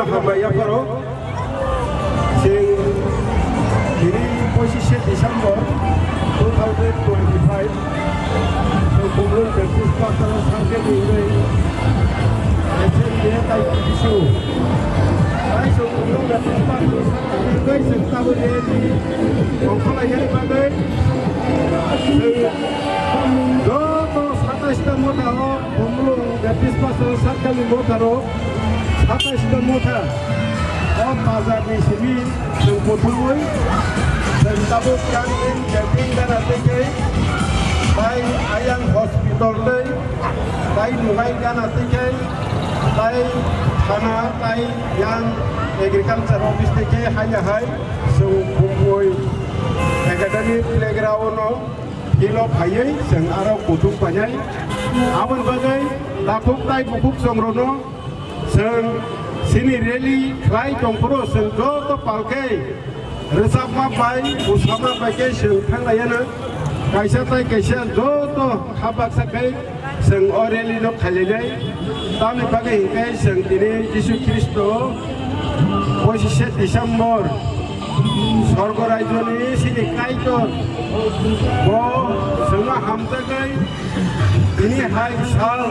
Habayaparo, sing ini posisi Desember 2025, sebelum Baptist Pastor sampai di ini, dia tak isu. Saya sebelum Baptist Pastor sampai di setahu ini, mengkolai yang bagai, jodoh satas temu tahu, sebelum Baptist Pastor sampai di Motaro. Apa sudah muda? Oh, pasar di sini sempurna. Sentabuk yang ini jadi darah tinggi. Baik ayam hospital deh, baik mulai darah tinggi, baik tanah, baik yang agriculture office tinggi hanya hai sempurna. Academy playground kilo payai, seng arau kutung payai. Awan bagai lapuk tai bubuk somrono. Seng sini rally klai tongpro seng joto palkai resapma pai usama pakai seng thanglayana kaisa tai kaisa joto khabak sakai seng oreli no khalilai tami pakai hingkai seng ini Yesus Kristo posisi Desember sorgo rajoni sini kaito bo semua hamzakai ini hai sal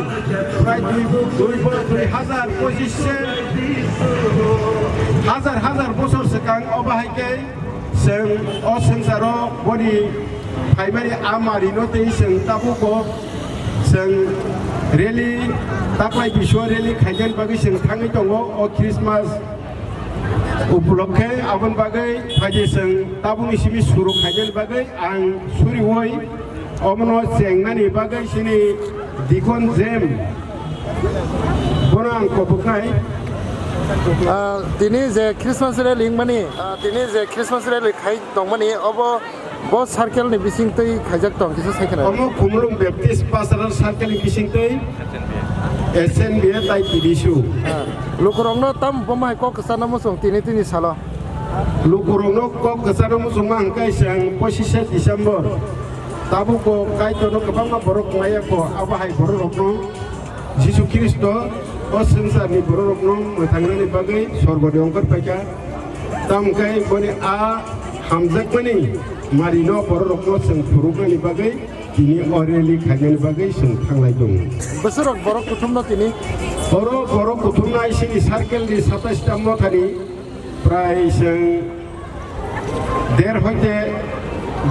প্রায় 2000 posisi হাজার বছর সিগাং অবাহাইকে जों अ संसाराव बनि primary आमारिनो दै जों ताबुको जों रेली ताक्लाय बिश्व रेली खायगोन बागै जों थाङै दङ अ क्रिसमास उपलक्षे आबोन बागै फायदि जों ताबुनिसिमि सुरु खायगोन बागै आं सुरिवै अमनो जेंनानि बागै सिनि दिखन जेम बोनो आं कबुकनाय दिनै जे क्रिसमास रेली माने दिनै जे क्रिसमास रेली खाय दं माने अब बस सार्केलनि बिसिंतै खायजाक दं किसु सायखना अमो खुमलुं बेप्टिस्ट पासार सार्केलनि बिसिंतै एसएनबी ताइ टिडिसु लुकुरंनो ताम बमाय क कसाना मसं तिनि सालो लुकुरंनो क कसाना मसं मांकाय जों 25 डिसेम्बर ताबुको कायतनो गोबां बरक नायाको आबाहाय बरकनो जिसु ख्रिस्ट o संसारनि बर'रकनो मोथांनानै बागै सरगदे ओंखारफायखा तामखाय बने आ हामजाकमानि मारिनो बर'रकनो जों फुरुकनानै बागै दिनै अरेलि खायनानै बागै जों थांनाय दं बोसोरक बर'क कुथुमनो दिनै बर'क कुथुमनाय सिनि सार्केलनि 27 टा मथानि प्राय जों 1.5 हयते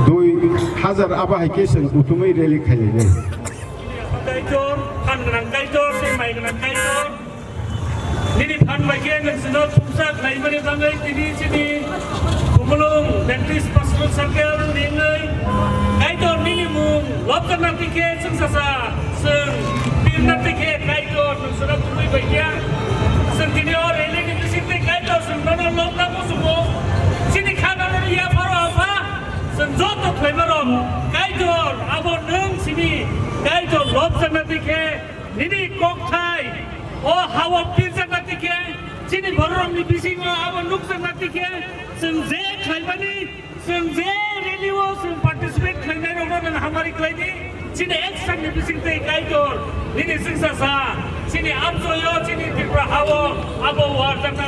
2000 आबाहायके जों कुथुमै rally खायनाय Kaitor, pan dengan kaitor, semai dengan kaitor. Ini pan bagian yang sudah pusat, lain mana bangai ini sini. Kumulung, Baptist Pastoral Circle, ningai. Kaitor minimum, lokal nanti ke, sengsasa, seng, pil nanti ke, kaitor, sudah kumui bagian. Seng kini orang ini di sini kaitor, seng mana lokal musuh. Sini kanan ini ya baru apa? Seng jodoh kaitor, kaitor, abon neng sini. Kaitor lobster nanti ke, ini koktai, oh hawa pizza nanti ke, sini borong ni bising lah, awan nuksan nanti ke, senze khaibani, senze reliwo, sen participate khainai orang dan hamari klaini, sini extra ni bising teh kaitor, ini sensasa, sini abzoyo, sini tipra hawa, abo wartana.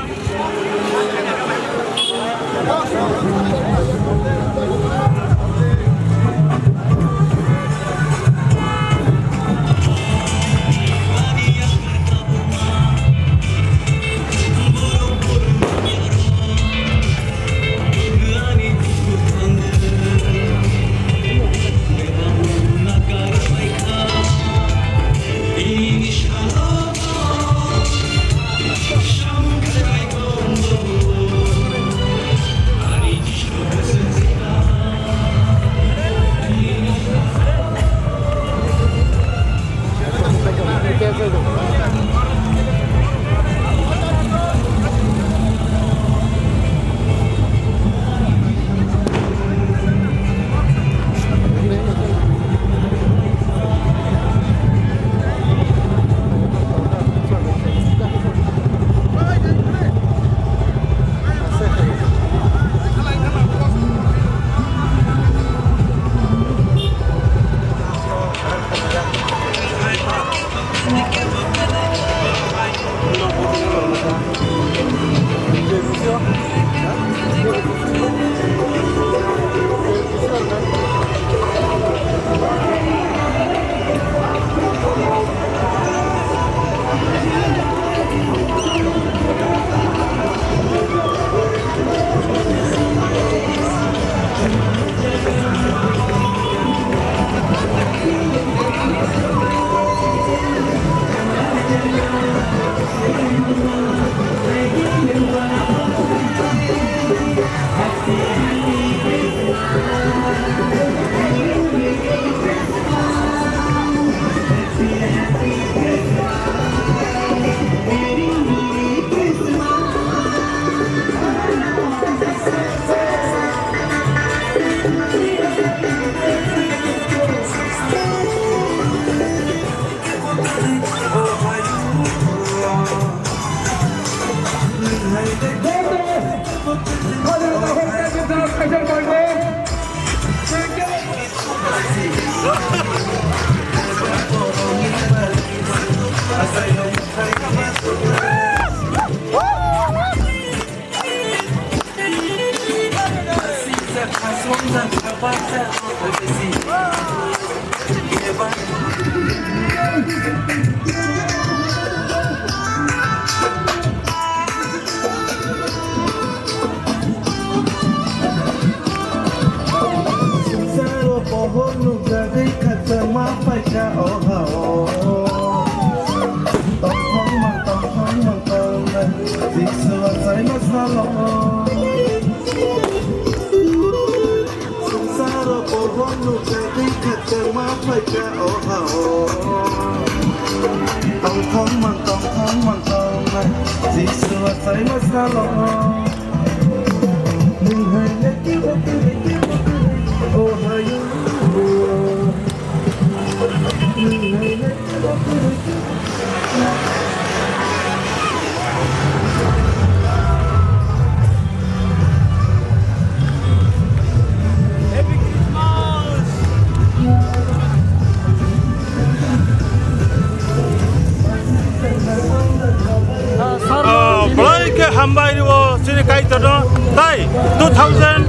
Hambairo sini kai todo tai 2000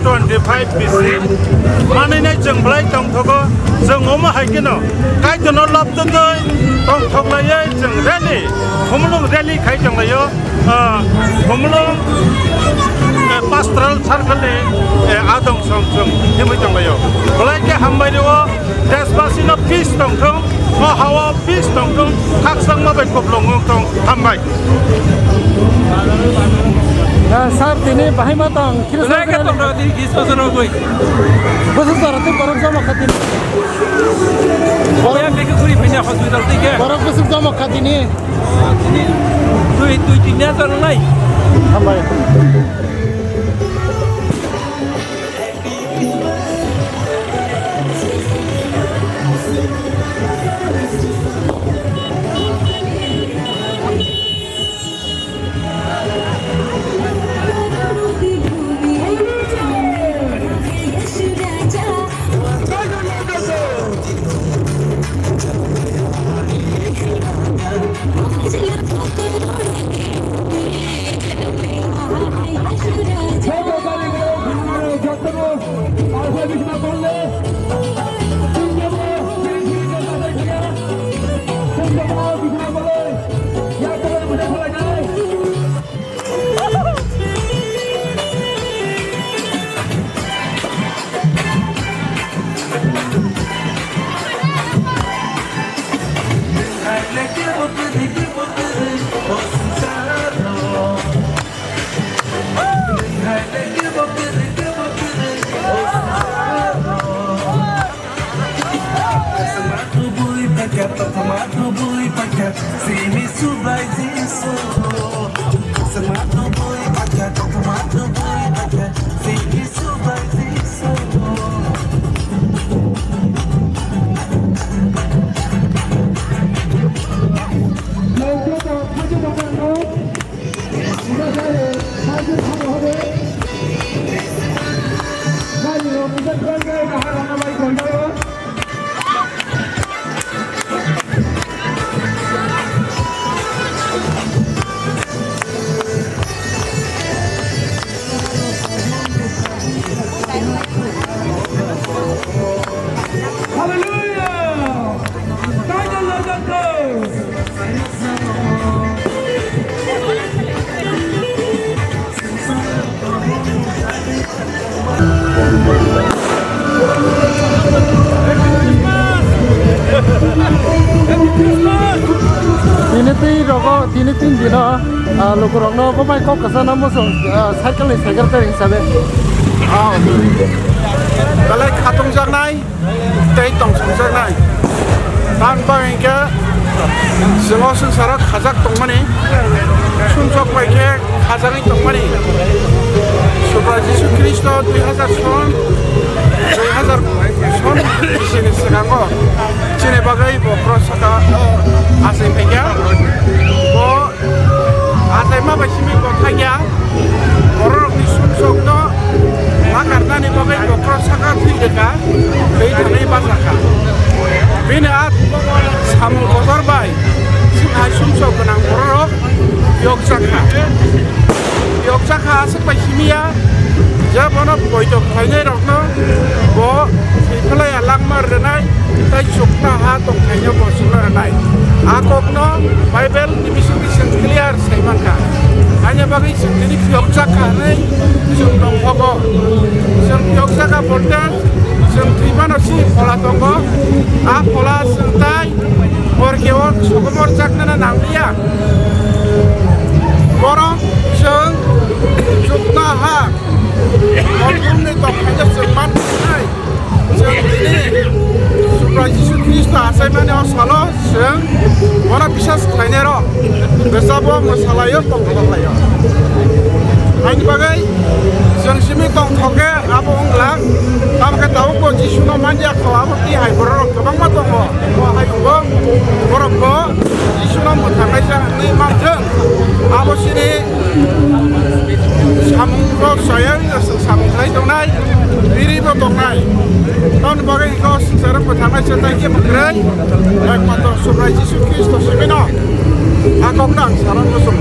2025 BC manai जों blai tong thogo जों oma haikino kai tono lab tondoi tong thoglai जों rally homolong rally kai tonglayo homolong pastoral circle ni adong song song himai tonglayo blai ke hambairo desbasino peace tong thong hawa peace tong thong kaksang mabai koplong tong hambai Sar tini bahai matang kira Saya kata berarti kisah seru gue. Khusus berarti barang sama katini. Saya pikir kuri punya hospital tiga. Barang khusus sama katini. Ini tu tiga tahun lain. Hambai. ko tini tin dino lukurok no ko mai ko kasana mo so cycle ni secretary hisabe dalai khatung jangnai tei tong songjangnai tan bangke singo sara khajak tongmani sunjok baike khajak tongmani Subra Jisu Kristo 2000 son bisini segango cine bagai bo prosaka asai pegya bo asai ma basimi bo thagya borok ni sunjok no makarnani bagai bo prosaka thideka bei thanai basaka bini at samul bozor bai sinhai sunjok gonang borok yokjaka asai basimiya Jabono boito khaine rokno bo thiphlai langmar renai tai chukna ha tong khaine bo suna renai akokno bible division clear saimanka hanya bagi sendiri yokjaka nei jung dong phogo jung yokjaka bolte jung thibano si phola tongo a phola sengtai borgeo sogomor jakna nanglia borong jung chukna ha Orang itu hanya seman naik, jadi Subra Jisu Kristo asai mana salah, seng orang bisa sekalian ro, bersama masalah yo tong layo. Hanya bagai, seng simi tong thoke, apa onglang, kamu ketahui ko Jisu no manja kalau ti hai borok, kebang matong ko, hai ubang, borok ko, Jisu no mutangai sah ni macam, apa sini samung saya samung lain donai, biri bo donai. Tahun bagai kau sekarang pertama saya dia mengerai, baik mata Subra Jisu Kristo semena. Aku nak saran musuh.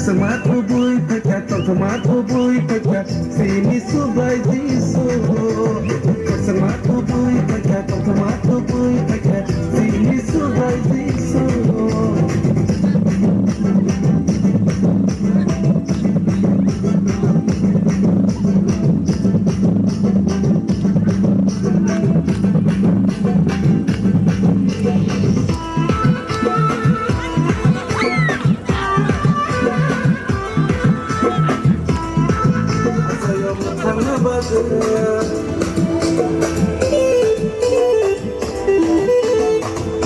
Semat bubui pekat, semat bubui pekat, sini subai disu. Semat bubui pekat, semat bubui pekat, sini subai disu.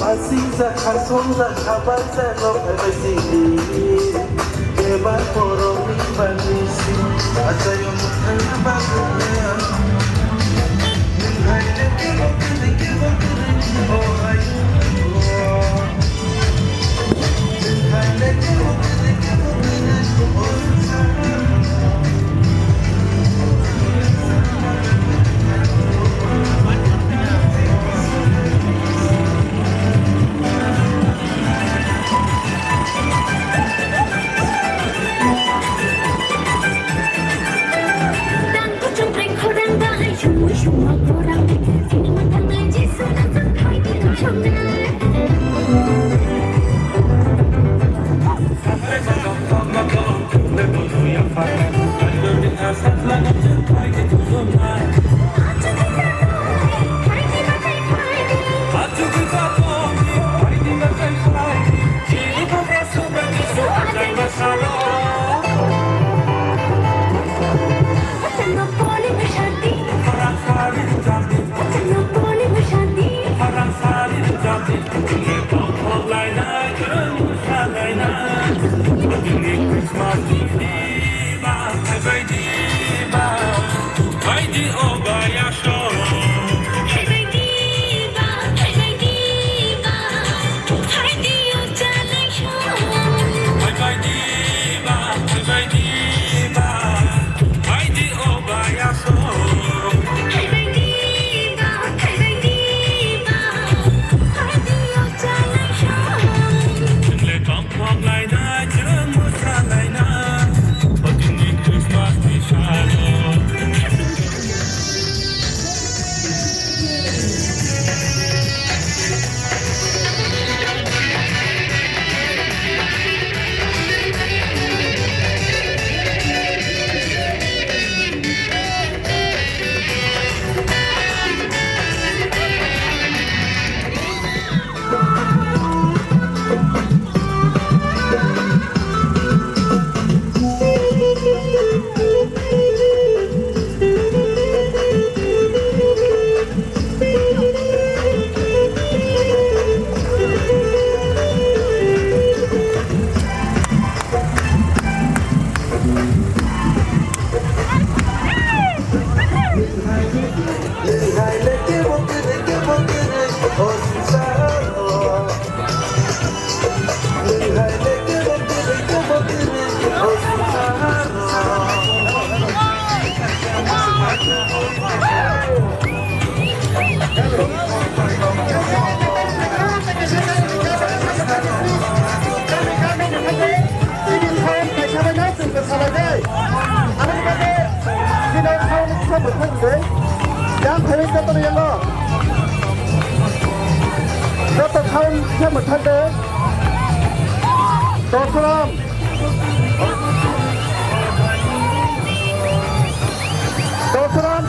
Masih kasong sa kaban sa loob ay may sili. Kaya porong ipanisi at sa'yo mo ang nabago. Dosaram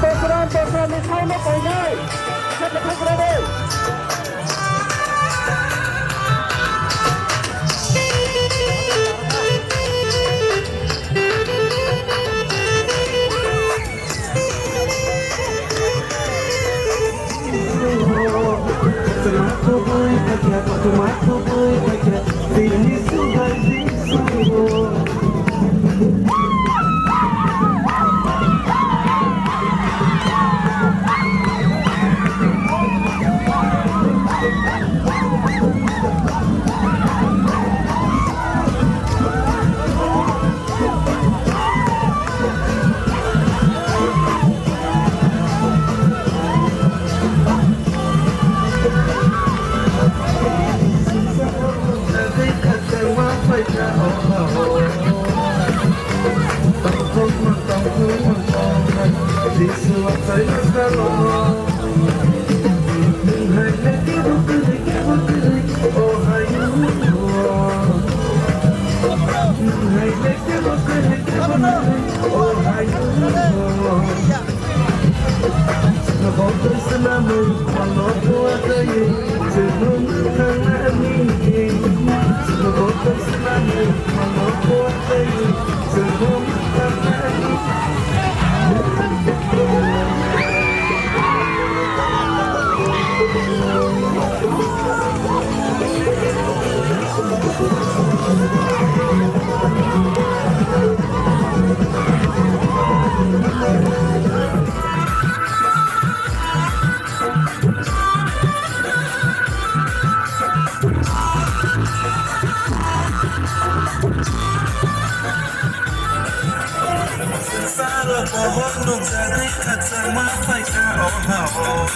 bohong nuk jadi kacang mapai ka oh ha oh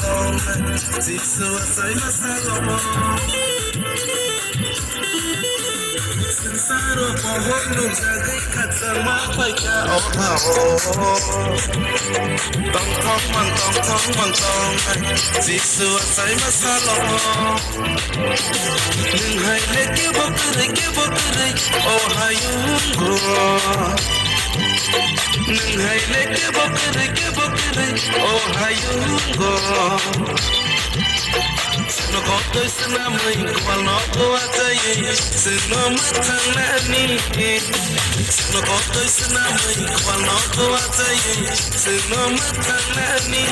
tong jisu sai masalo Sensaro bohong nuk jadi kacang mapai ka oh ha oh tong jisu sai masalo Nung hai le ke bokre oh hayungo Nung hai le ke bokre oh hayungo Sino koto sana mai kwal no ko atai sino matang nani Sino koto sana mai kwal no ko atai sino matang nani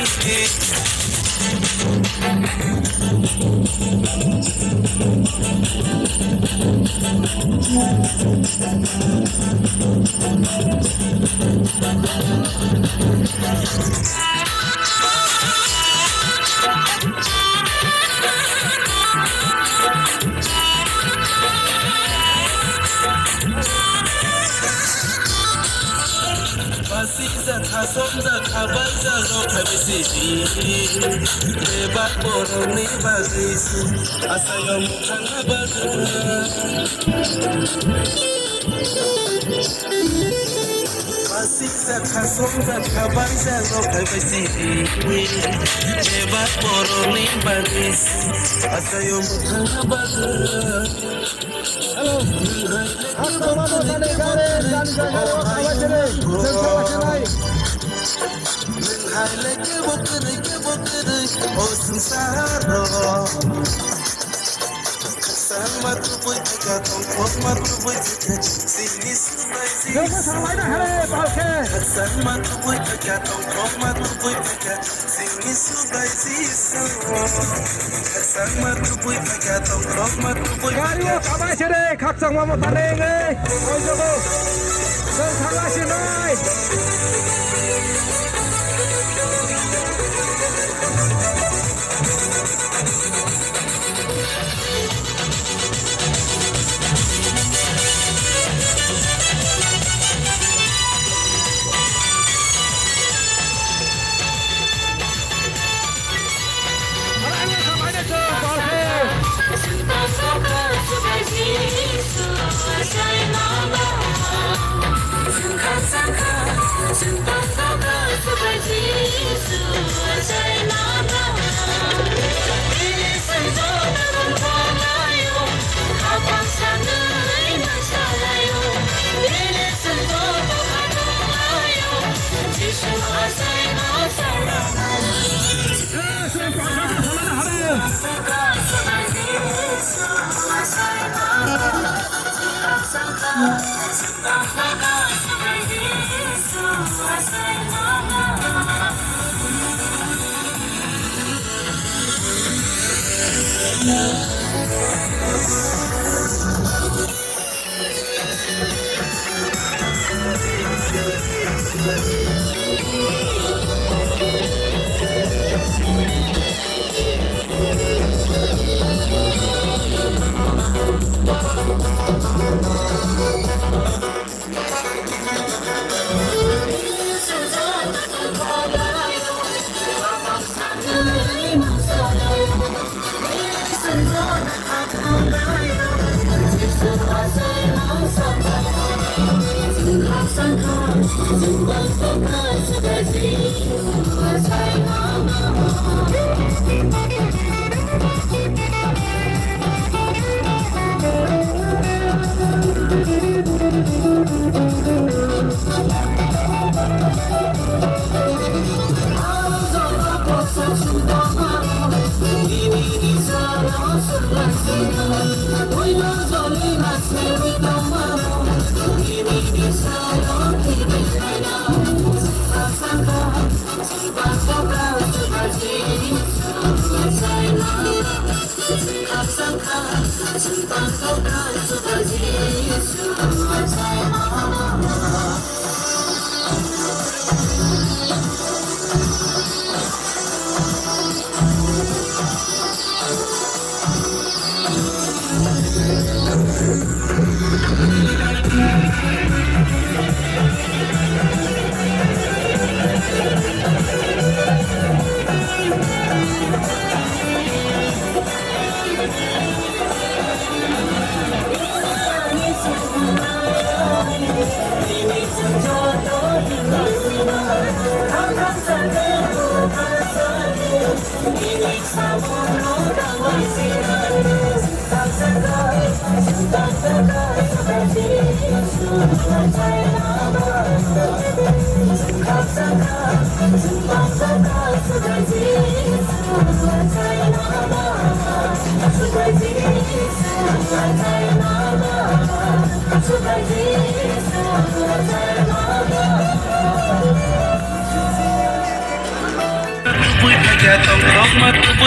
Basiza kasonza kabaza lo kabisi Leba boro ni bazisi Asayo mukanga bagara Basiza kasonza kabaza lo kabisi Leba boro ni bazisi Asayo mukanga bagara Hello. 가리오 가마시래 각성 마마 반행에 어이저거 선 상하시나이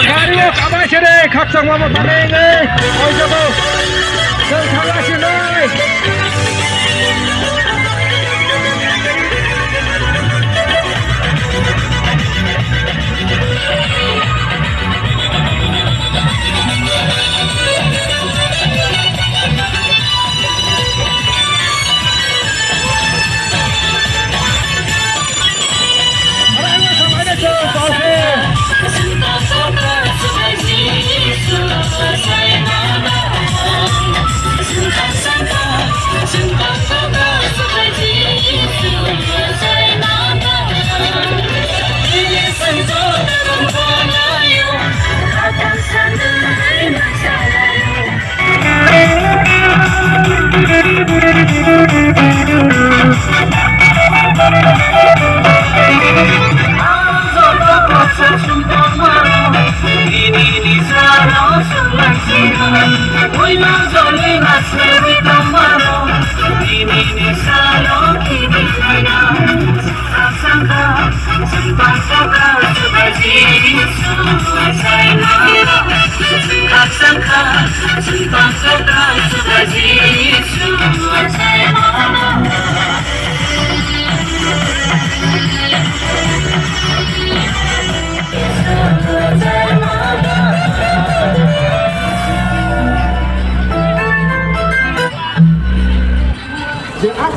가리고 가마시래 각성하면 바래네 어저도 성상하시네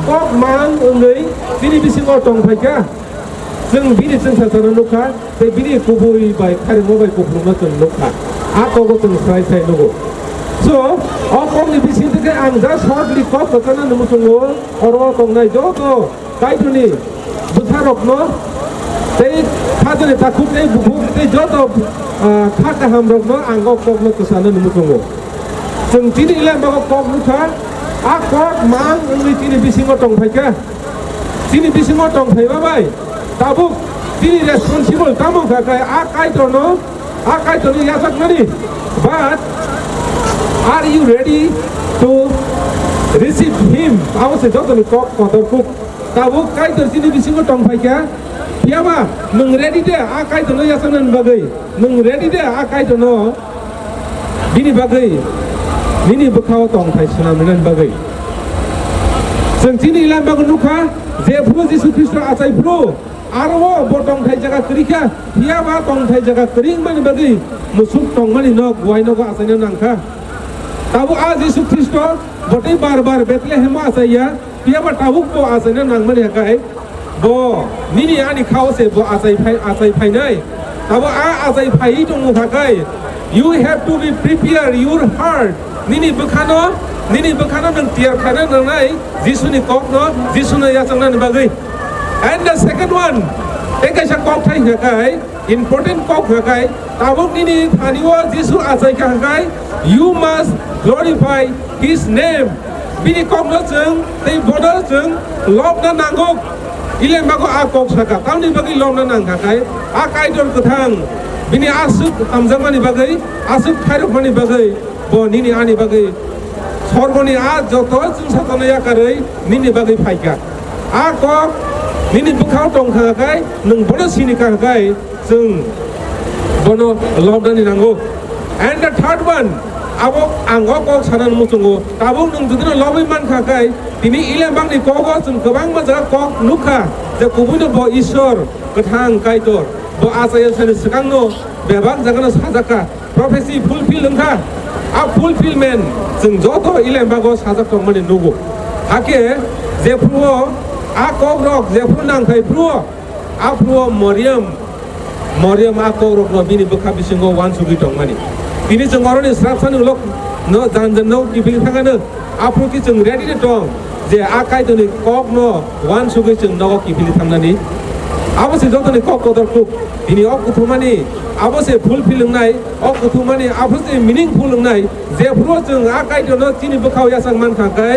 꼭 mang người bini bising otong phải kaซึ่ง biniซึ่งศาสนานุคะแต่ bini กูบุยไปใครรู้ไปกูพร้อมจนนุคะก็ตึงใส่ใส่นุก so กองนี่ bising ที่อังจะสอดลิคอปกันนั่นมุสงวนตรงไหนโจโตใครทุนี่บุษรกเนาะแต่ถ้าจะตะคุบในบุกแต่โจโตถ้าจะทำรกเนาะอังก็กองนั่นก็สานนั่นมุสงวนซึ่งที่นี่แหละมันก็กองนุคะkok mang ngi tini bising otong phai ka tini bising otong phai ba bai tabuk tini responsible tamong ka kai to no kai to ni yasak nani but are you ready to receive him awase joto ni kok kotor kuk tabuk kai to tini bising otong phai ka ya ba nung ready de kai to no yasak nan bagai nung ready de kai to no bini bagai Nini bekau tong thai sunam nan bagai seng tini lam bagun nuka je phro Jesu Kristo asai phro arwo botong thai jaga krika hiya ba tong thai jaga kring man bagai musuk tong mani no guai no ga asai nang kha tabu a Jesu Kristo botai bar Bethlehem asai ya hiya ba tabuk bo asai nang mani kai bo nini ani khau se bo asai phai nai tabu a asai phai tong kha kai you have to be prepare your heart Nini bekano nang tiar kana nang nai Jisu ni kok no Jisu na yasang nan bagai and the second one tekai sa kok thai hakai important kok hakai tabuk nini thaniwa Jisu asai ka hakai you must glorify his name bini kok no chung tei bodor chung lob na nangok ilem bago a kok saka tamni bagi lob na nang hakai a kai dor kathang bini asuk tamjamani bagai asuk khairok mani bagai bo nini ani bagai sorgoni a joto chung satana ya karai nini bagai phaika a ko nini bukhau tong khakai nung bono sini khakai chung bono lobdani nango and the third one abo anggo ko sanan musungo tabung nung judino lobai man khakai tini ilem bangni kogo chung gobang ma jaga kok nukha je kubuno bo ishor kathang kaitor bo asaya sani sakangno bebak jagana sajaka prophecy fulfill lengkha a fulfillment जों जतो इलेम बागो साजक तंग माने नुगो हाके जेफ्रुओ आ कक रक जेफ्रु नां फाइफ्रुओ आ फ्रुओ मरियम आ कक रक न बिनि बखा बिसिंगो वान सुगि तंग माने बिनि जों अरनि स्रापसानि लोक न जानजन न किबिल थागानो आ फ्रुकि जों रेडि दं जे आ कायदनि कक न वान सुगि जों नगो किबिल थांनानि आबसे जतनि कक कदर कुक बिनि अ कुथुमानि आबसे फुलफिल नाय अ कुथुमानि आबसे मीनिंगफुल नाय जेफ्रो जों आ कायदनो तिनि बखाव यासां मान खाकाय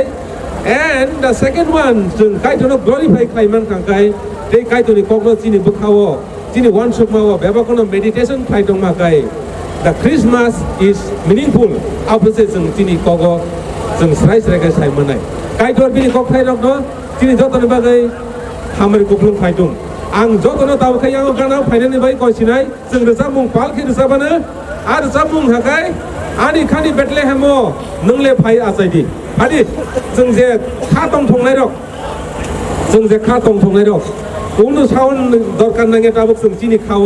and the second one ซึ่งใครตัวนั้น glorify ใครมันขังไกได้ใครตัวนี้ก็ก็จีนี่บุกเขาจีนี่วันสุกมาว่าแบบว่าคนนั้น meditation ใครตรงมาไก the Christmas is meaningful เอาไปเสร็จซึ่งจีนี่ก็ก็ซึ่งสไลด์อะไรกันใส่มันไหนใครตัวนี้ก็ใครรักเนาะจีนี่จอดตัวนี้บ้างไงทำอะไรกุกลุ่มใครตรงอังจอดตัวนั้นตาวใครยังกันเอาใครนี่ไปก่อนสิไหนซึ่งเรื่องสามมุงปาลคิดเรื่องสามนะอาร์สามมุงหาไกอันนี้ขันนี้เบ็ดเล่ห์โมนึ่งเล่ไฟอาศัยดีอันนี้ซึ่งจะข้าต้องทงไหนหรอกซึ่งจะข้าต้องทงไหนหรอกคุณดูชาวดอร์กันนั่งเงี้ยตาบุกซึ่งจีนี่เขา